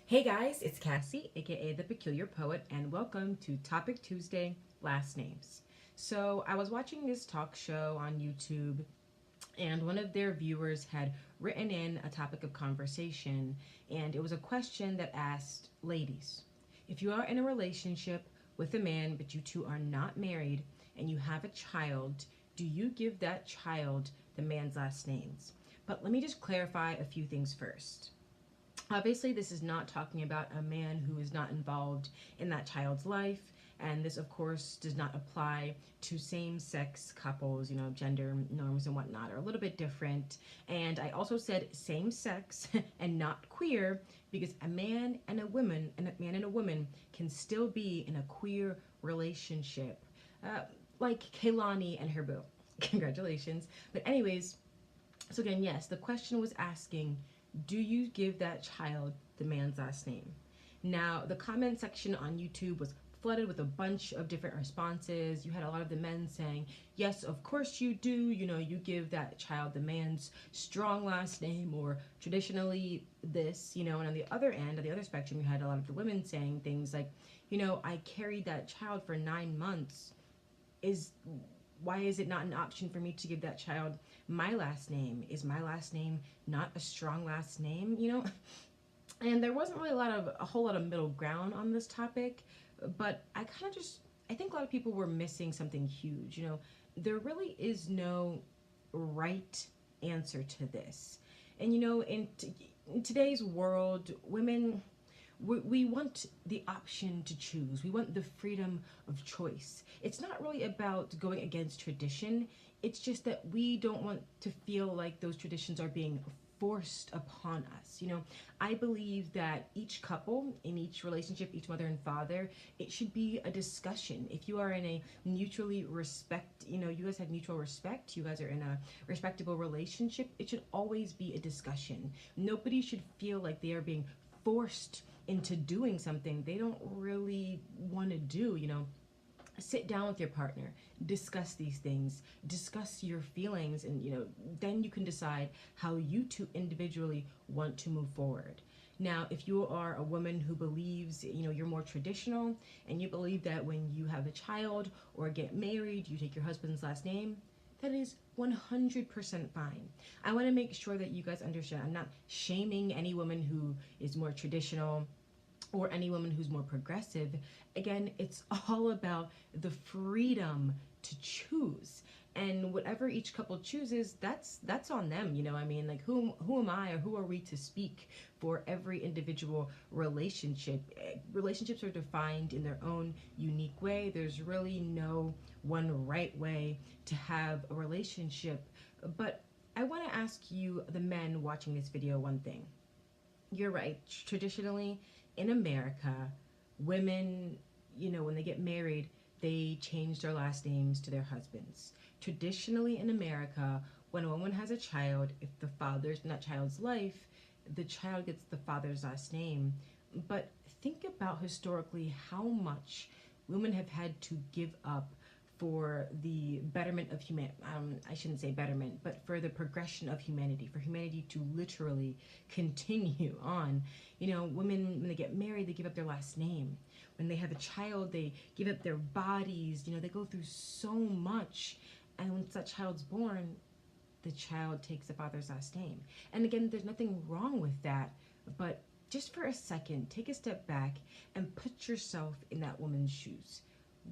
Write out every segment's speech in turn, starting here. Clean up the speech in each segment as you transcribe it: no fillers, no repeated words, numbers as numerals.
Hey guys, it's Cassie, aka The Peculiar Poet, and welcome to Topic Tuesday Last Names. So, I was watching this talk show on YouTube, and one of their viewers had written in a topic of conversation, and it was a question that asked, ladies, if you are in a relationship with a man but you two are not married and you have a child, do you give that child the man's last names? But let me just clarify a few things first. Obviously, this is not talking about a man who is not involved in that child's life, and this, of course, does not apply to same-sex couples. Gender norms and whatnot are a little bit different. And I also said same-sex and not queer because a man and a woman can still be in a queer relationship, uh, like Kaylani and her boo. Congratulations. But anyways, so again, yes, the question was asking, do you give that child the man's last name? Now, the comment section on YouTube was flooded with a bunch of different responses. You had a lot of the men saying, yes, of course you do. You give that child the man's strong last name, or traditionally this, and on the other end, of the other spectrum, you had a lot of the women saying things like, I carried that child for 9 months. Why is it not an option for me to give that child my last name? Is my last name not a strong last name? And there wasn't really a whole lot of middle ground on this topic, but I think a lot of people were missing something huge. There really is no right answer to this. And in today's world, women, we want the option to choose. We want the freedom of choice. It's not really about going against tradition. It's just that we don't want to feel like those traditions are being forced upon us. I believe that each couple in each relationship, each mother and father, it should be a discussion. If you are in a mutually respect, you guys have mutual respect, you guys are in a respectable relationship, it should always be a discussion. Nobody should feel like they are being forced into doing something they don't really want to do. Sit down with your partner, discuss these things, discuss your feelings, and then you can decide how you two individually want to move forward. Now, if you are a woman who believes you're more traditional and you believe that when you have a child or get married you take your husband's last name, that is 100% fine. I want to make sure that you guys understand I'm not shaming any woman who is more traditional or any woman who's more progressive. Again, it's all about the freedom to choose. And whatever each couple chooses, that's on them. Like who am I, or who are we to speak for every individual relationship? Relationships are defined in their own unique way. There's really no one right way to have a relationship. But I want to ask you, the men watching this video, one thing. You're right. Traditionally, in America, women, when they get married, they change their last names to their husbands. Traditionally in America, when a woman has a child, if the father's in that child's life, the child gets the father's last name. But think about historically how much women have had to give up for the betterment of I shouldn't say betterment, but for the progression of humanity, for humanity to literally continue on. Women, when they get married, they give up their last name. When they have a child, they give up their bodies. They go through so much. And once that child's born, the child takes the father's last name. And again, there's nothing wrong with that, but just for a second, take a step back and put yourself in that woman's shoes.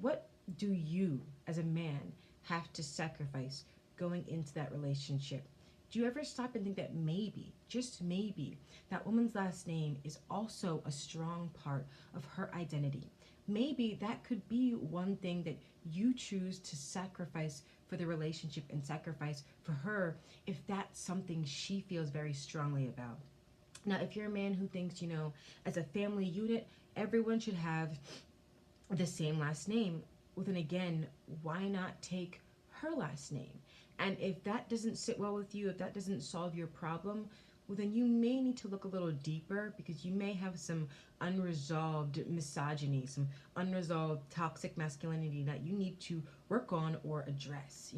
What do you, as a man, have to sacrifice going into that relationship? Do you ever stop and think that maybe, just maybe, that woman's last name is also a strong part of her identity? Maybe that could be one thing that you choose to sacrifice for the relationship and sacrifice for her if that's something she feels very strongly about. Now, if you're a man who thinks, as a family unit, everyone should have the same last name, well, then again, why not take her last name? And if that doesn't sit well with you, if that doesn't solve your problem, well, then you may need to look a little deeper, because you may have some unresolved misogyny, some unresolved toxic masculinity that you need to work on or address.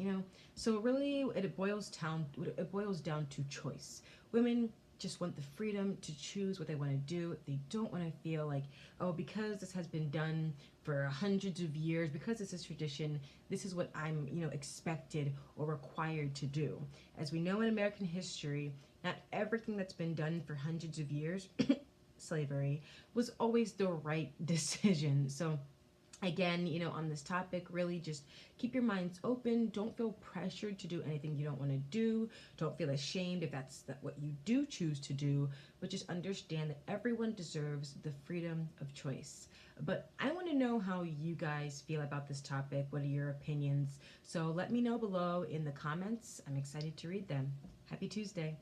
So really, it boils down to choice. Women, just want the freedom to choose what they want to do. They don't want to feel like, oh, because this has been done for hundreds of years, because this is tradition, this is what I'm, expected or required to do. As we know in American history, not everything that's been done for hundreds of years, slavery, was always the right decision. So again, on this topic, really just keep your minds open. Don't feel pressured to do anything you don't want to do. Don't feel ashamed if that's what you do choose to do, but just understand that everyone deserves the freedom of choice. But I want to know how you guys feel about this topic. What are your opinions? So let me know below in the comments. I'm excited to read them. Happy Tuesday.